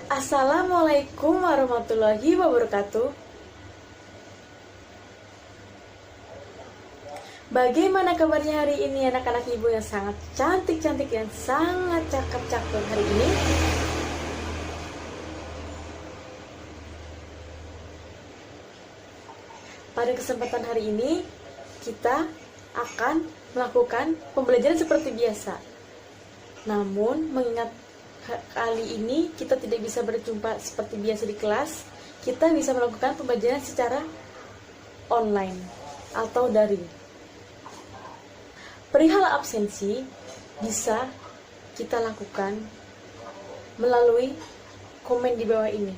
Assalamualaikum warahmatullahi wabarakatuh. Bagaimana kabarnya hari ini anak-anak ibu yang sangat cantik-cantik, yang sangat cakep-cakep hari ini? Pada kesempatan hari ini kita akan melakukan pembelajaran seperti biasa. Namun mengingat kali ini kita tidak bisa berjumpa seperti biasa di kelas, kita bisa melakukan pembelajaran secara online atau daring. Perihal absensi bisa kita lakukan melalui komen di bawah ini.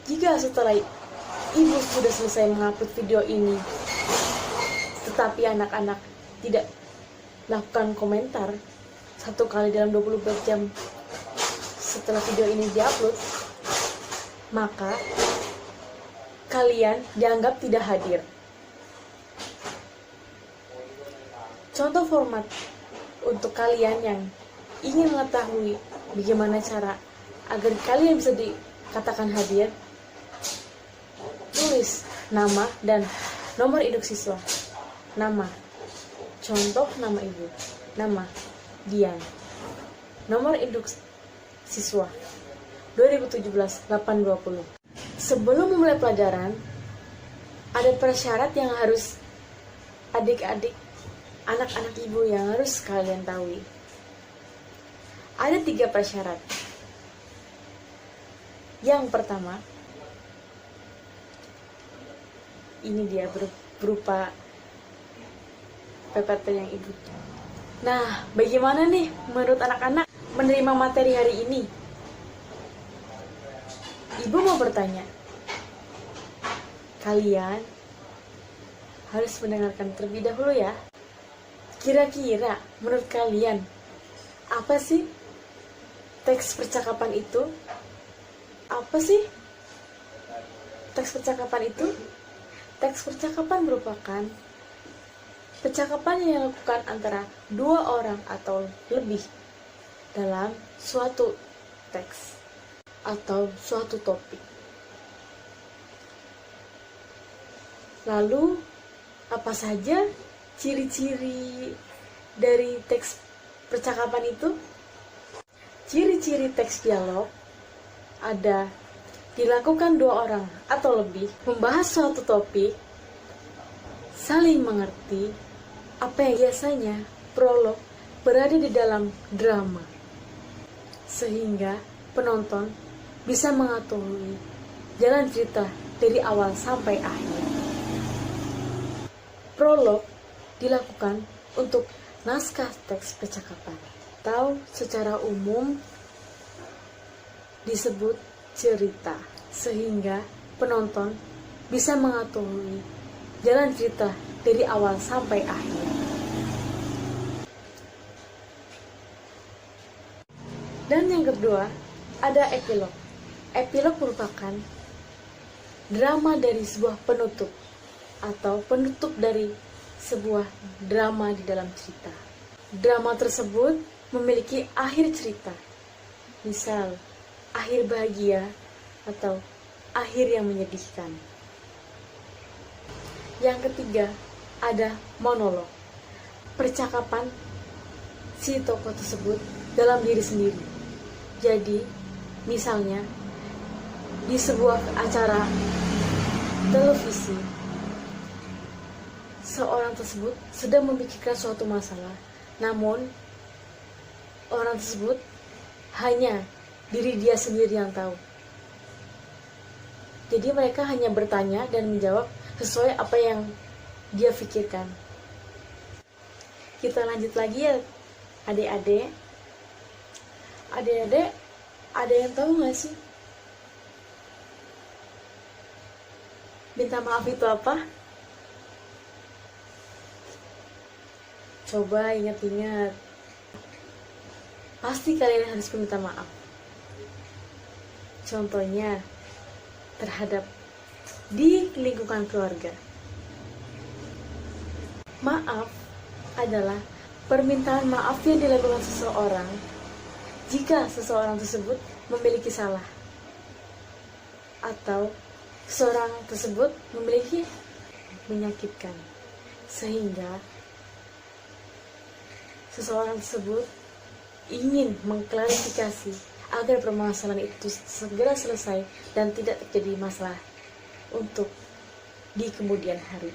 Jika setelah ibu sudah selesai mengupload video ini, tetapi anak-anak tidak lakukan komentar 1 kali dalam 24 jam setelah video ini diupload, maka kalian dianggap tidak hadir. Contoh format untuk kalian yang ingin mengetahui bagaimana cara agar kalian bisa dikatakan hadir, tulis nama dan nomor induk siswa. Nama, contoh nama ibu, nama Dian, nomor induk siswa 2017-820. Sebelum memulai pelajaran, ada persyarat yang harus adik-adik, anak-anak ibu yang harus kalian tahu. Ada 3 persyarat. Yang pertama, ini dia berupa PPT yang ibu. Nah, bagaimana nih menurut anak-anak menerima materi hari ini? Ibu mau bertanya, kalian harus mendengarkan terlebih dahulu ya. Kira-kira menurut kalian, apa sih teks percakapan itu? Apa sih teks percakapan itu? Teks percakapan merupakan percakapan yang dilakukan antara 2 orang atau lebih dalam suatu teks atau suatu topik. Lalu, apa saja ciri-ciri dari teks percakapan itu? Ciri-ciri teks dialog ada dilakukan 2 orang atau lebih, membahas suatu topik, saling mengerti, apa yang biasanya prolog berada di dalam drama, sehingga penonton bisa mengetahui jalan cerita dari awal sampai akhir. Prolog dilakukan untuk naskah teks percakapan, atau secara umum disebut cerita, sehingga penonton bisa mengetahui jalan cerita dari awal sampai akhir. Dan yang kedua, ada epilog. Epilog merupakan drama dari sebuah penutup atau penutup dari sebuah drama di dalam cerita. Drama tersebut memiliki akhir cerita, misal akhir bahagia atau akhir yang menyedihkan. Yang ketiga, ada monolog. Percakapan si tokoh tersebut dalam diri sendiri. Jadi, misalnya di sebuah acara televisi, seorang tersebut sedang memikirkan suatu masalah, namun orang tersebut hanya diri dia sendiri yang tahu. Jadi mereka hanya bertanya dan menjawab sesuai apa yang dia pikirkan. Kita lanjut lagi ya adik-adik. Adik-adik, ada yang tahu gak sih minta maaf itu apa? Coba ingat-ingat. Pasti kalian harus meminta maaf. Contohnya terhadap di lingkungan keluarga. Maaf adalah permintaan maaf yang dilakukan seseorang jika seseorang tersebut memiliki salah atau seseorang tersebut memiliki menyakitkan, sehingga seseorang tersebut ingin mengklarifikasi agar permasalahan itu segera selesai dan tidak terjadi masalah untuk di kemudian hari.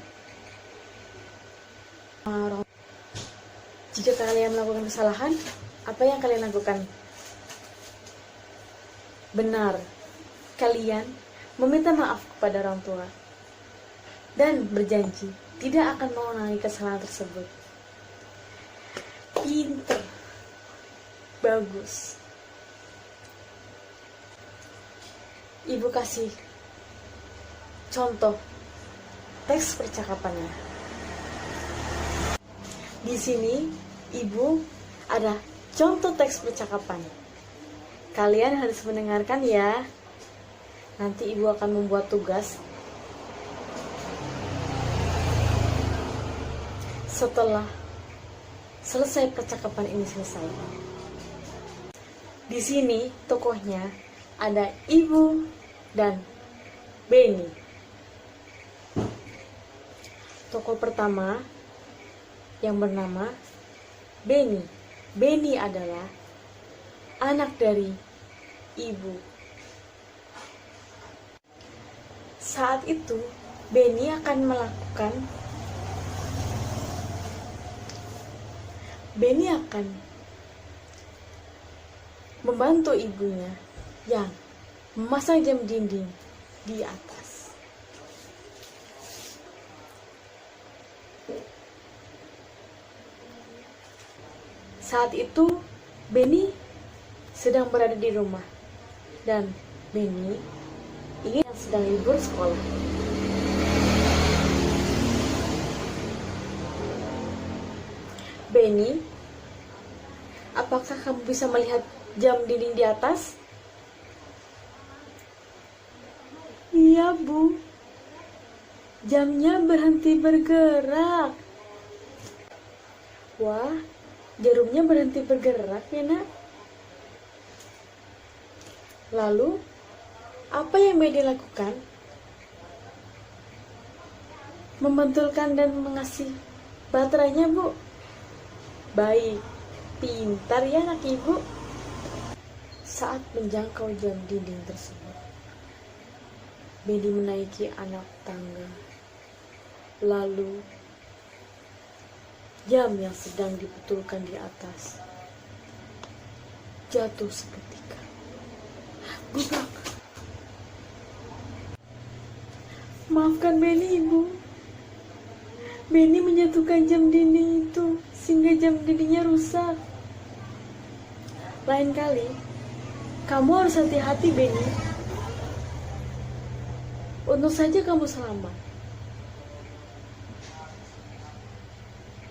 Jika kalian melakukan kesalahan, apa yang kalian lakukan? Benar, kalian meminta maaf kepada orang tua dan berjanji tidak akan mengulangi kesalahan tersebut. Pinter, bagus. Ibu kasih contoh teks percakapannya. Di sini ibu ada contoh teks percakapan. Kalian harus mendengarkan ya. Nanti ibu akan membuat tugas. Setelah selesai percakapan ini selesai. Di sini tokohnya ada Ibu dan Benny. Tokoh pertama yang bernama Benny. Benny adalah anak dari ibu. Saat itu Benny akan membantu ibunya yang memasang jam dinding di atas. Saat itu Benny sedang berada di rumah dan Benny ingin sedang libur sekolah. Benny, apakah kamu bisa melihat jam dinding di atas? Iya, Bu. Jamnya berhenti bergerak. Wah, jarumnya berhenti bergerak ya, Nak. Lalu, apa yang Benny lakukan? Membentulkan dan mengasih baterainya, Bu. Baik, pintar ya anak ibu. Saat menjangkau jam dinding tersebut, Benny menaiki anak tangga. Lalu, jam yang sedang dibetulkan di atas jatuh seketika. Budak. Maafkan Benny, Ibu. Benny menjatuhkan jam dinding itu sehingga jam dindingnya rusak. Lain kali, kamu harus hati-hati, Benny. Untung saja kamu selamat.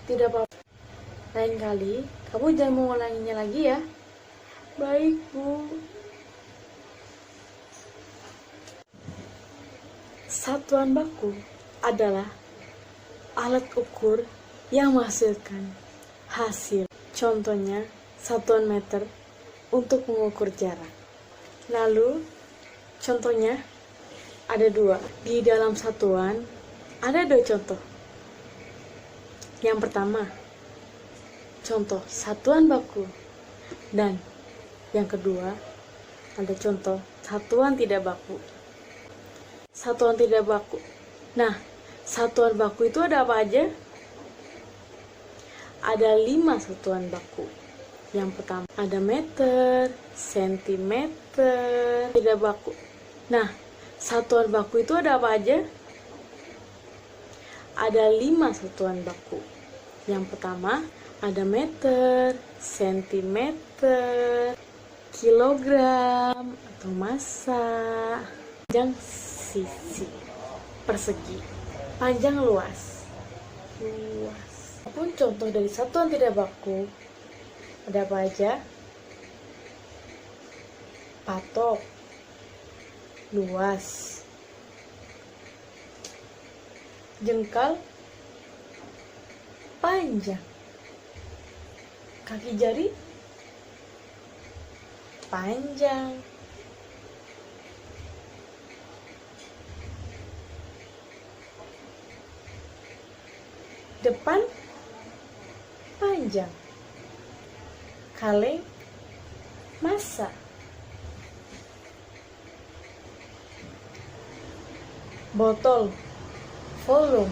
Tidak apa-apa. Lain kali, kamu jangan mengulanginya lagi ya. Baik, Bu. Satuan baku adalah alat ukur yang menghasilkan hasil. Contohnya, satuan meter untuk mengukur jarak. Lalu, contohnya ada 2. Di dalam satuan ada 2 contoh. Yang pertama, contoh satuan baku. Dan yang kedua, ada contoh satuan tidak baku. Satuan tidak baku. Nah, satuan baku itu ada apa aja? Ada 5 satuan baku. Yang pertama ada meter, sentimeter, tidak baku. Nah, satuan baku itu ada apa aja? Ada 5 satuan baku. Yang pertama ada meter, sentimeter, kilogram atau massa, panjang sisi, persegi, panjang luas. Pun contoh dari satuan tidak baku ada apa aja? Patok, luas, jengkal, panjang, kaki jari, panjang. Depan panjang. Kaleng masa. Botol volume.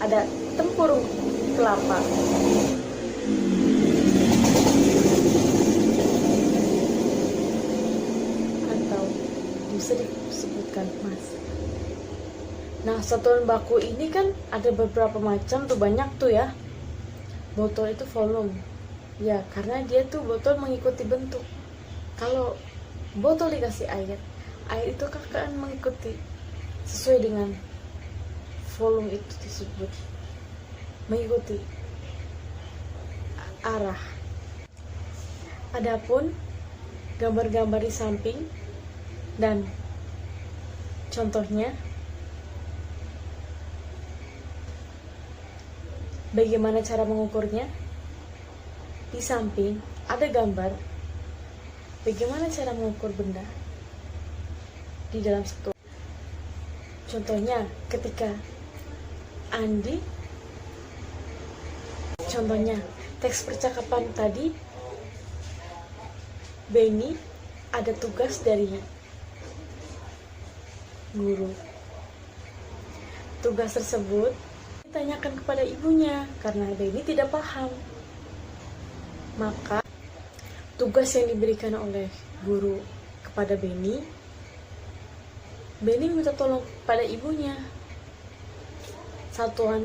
Ada tempurung kelapa. Atau bisa disebutkan emas. Nah, satuan baku ini kan ada beberapa macam tuh, banyak tuh ya. Botol itu volume. Ya, karena dia tuh botol mengikuti bentuk. Kalau botol dikasih air itu akan mengikuti sesuai dengan volume itu disebut, mengikuti arah. Adapun gambar-gambar di samping dan contohnya, bagaimana cara mengukurnya? Di samping ada gambar bagaimana cara mengukur benda di dalam satu. Contohnya ketika Andi, contohnya teks percakapan tadi, Benny ada tugas dari guru. Tugas tersebut ditanyakan kepada ibunya karena Benny tidak paham. Maka tugas yang diberikan oleh guru kepada Benny minta tolong pada ibunya. Satuan